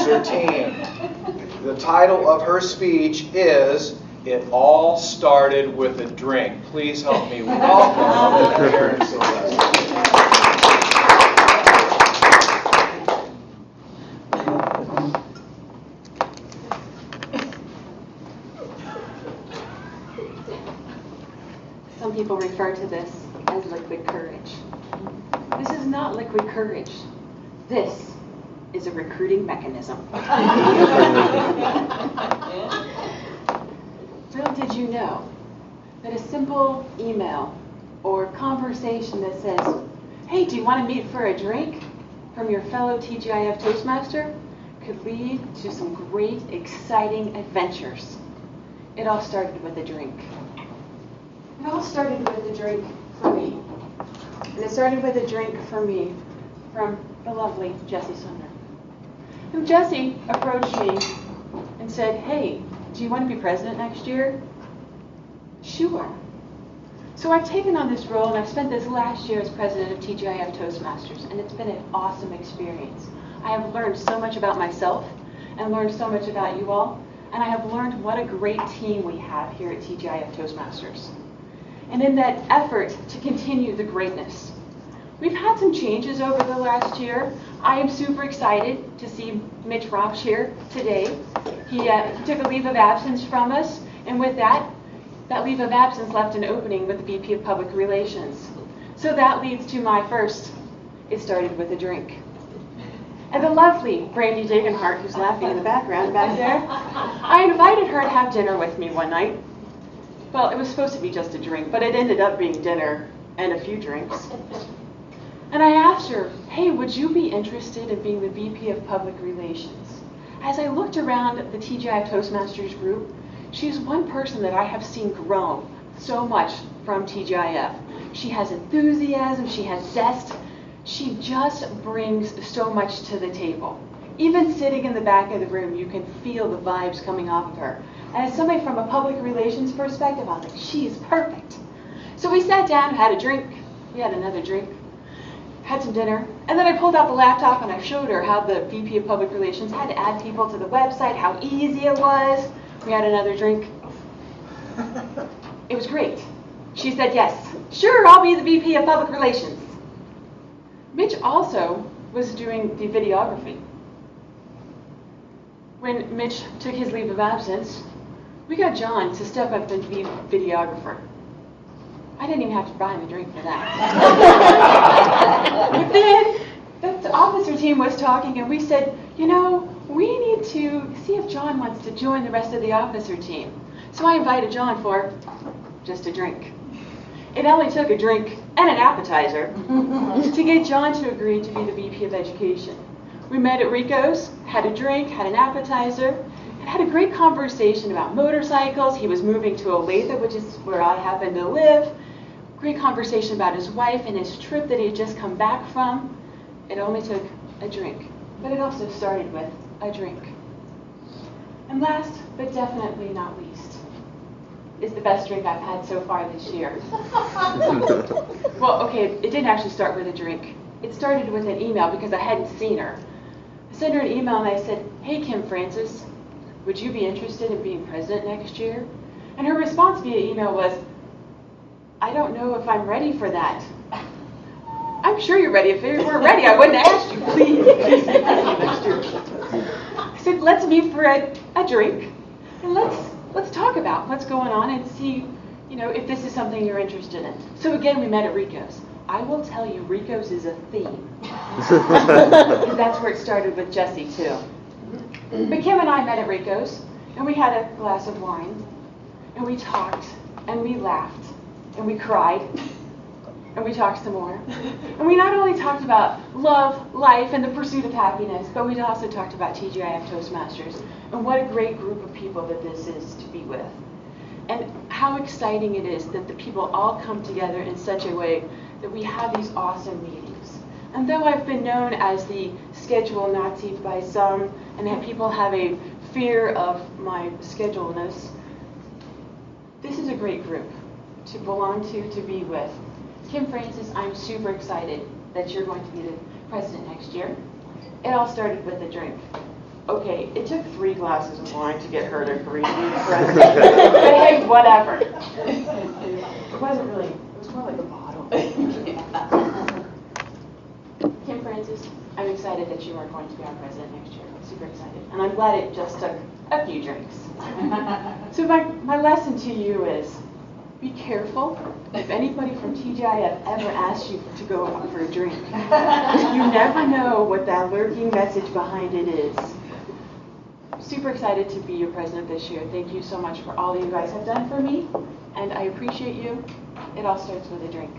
Toastmaster team. The title of her speech is "It All Started with a Drink." Please help me welcome Karen Sylvester. Some people refer to this as liquid courage. This is not liquid courage. This is a recruiting mechanism. Little did you know that a simple email or conversation that says, "Hey, do you want to meet for a drink?" from your fellow TGIF Toastmaster could lead to some great, exciting adventures. It all started with a drink. It all started with a drink for me. And it started with a drink for me from the lovely Jessie Sumner. And Jessie approached me and said, "Hey, do you want to be president next year?" Sure. So I've taken on this role, and I've spent this last year as president of TGIF Toastmasters, and it's been an awesome experience. I have learned so much about myself and learned so much about you all, and I have learned what a great team we have here at TGIF Toastmasters. And in that effort to continue the greatness, we've had some changes over the last year. I am super excited to see Mitch Ropsch here today. He took a leave of absence from us, and with that leave of absence left an opening with the VP of Public Relations. So that leads to my first, it started with a drink. And the lovely Brandy Dagenhart, who's laughing in the background back there, I invited her to have dinner with me one night. Well, it was supposed to be just a drink, but it ended up being dinner and a few drinks. And I asked her, "Hey, would you be interested in being the VP of Public Relations?" As I looked around the TGI Toastmasters group, she's one person that I have seen grow so much from TGIF. She has enthusiasm, she has zest, she just brings so much to the table. Even sitting in the back of the room, you can feel the vibes coming off of her. And as somebody from a public relations perspective, I was like, she is perfect. So we sat down, had a drink, we had another drink, had some dinner, and then I pulled out the laptop and I showed her how the VP of Public Relations had to add people to the website, how easy it was. We had another drink. It was great. She said, "Yes, sure, I'll be the VP of Public Relations." Mitch also was doing the videography. When Mitch took his leave of absence, we got John to step up and be videographer. I didn't even have to buy him a drink for that. But then the officer team was talking, and we said, "You know, we need to see if John wants to join the rest of the officer team." So I invited John for just a drink. It only took a drink and an appetizer to get John to agree to be the VP of Education. We met at Rico's, had a drink, had an appetizer, and had a great conversation about motorcycles. He was moving to Olathe, which is where I happen to live. Great conversation about his wife and his trip that he had just come back from. It only took a drink, but it also started with a drink. And last, but definitely not least, is the best drink I've had so far this year. Well, okay, it didn't actually start with a drink. It started with an email because I hadn't seen her. I sent her an email and I said, "Hey, Kim Francis, would you be interested in being president next year?" And her response via email was, "I don't know if I'm ready for that." "I'm sure you're ready. If you weren't ready, I wouldn't have asked you. Please be president next year." I said, "Let's meet for a drink, and let's talk about what's going on and see, if this is something you're interested in." So again, we met at Rico's. I will tell you, Rico's is a theme. Because that's where it started with Jessie, too. But Kim and I met at Rico's, and we had a glass of wine, and we talked, and we laughed, and we cried, and we talked some more. And we not only talked about love, life, and the pursuit of happiness, but we also talked about TGIF Toastmasters, and what a great group of people that this is to be with. And how exciting it is that the people all come together in such a way that we have these awesome meetings. And though I've been known as the schedule Nazi by some, and that people have a fear of my scheduleness, this is a great group to belong to be with. Kim Francis, I'm super excited that you're going to be the president next year. It all started with a drink. Okay, it took 3 glasses of wine to get her to agree to be the president. But hey, whatever. It wasn't really, it was more like a bottle. Kim Francis, I'm excited that you are going to be our president next year. I'm super excited. And I'm glad it just took a few drinks. So my lesson to you is, be careful. If anybody from TGIF ever asks you to go out for a drink, you never know what that lurking message behind it is. Super excited to be your president this year. Thank you so much for all that you guys have done for me, and I appreciate you. It all starts with a drink.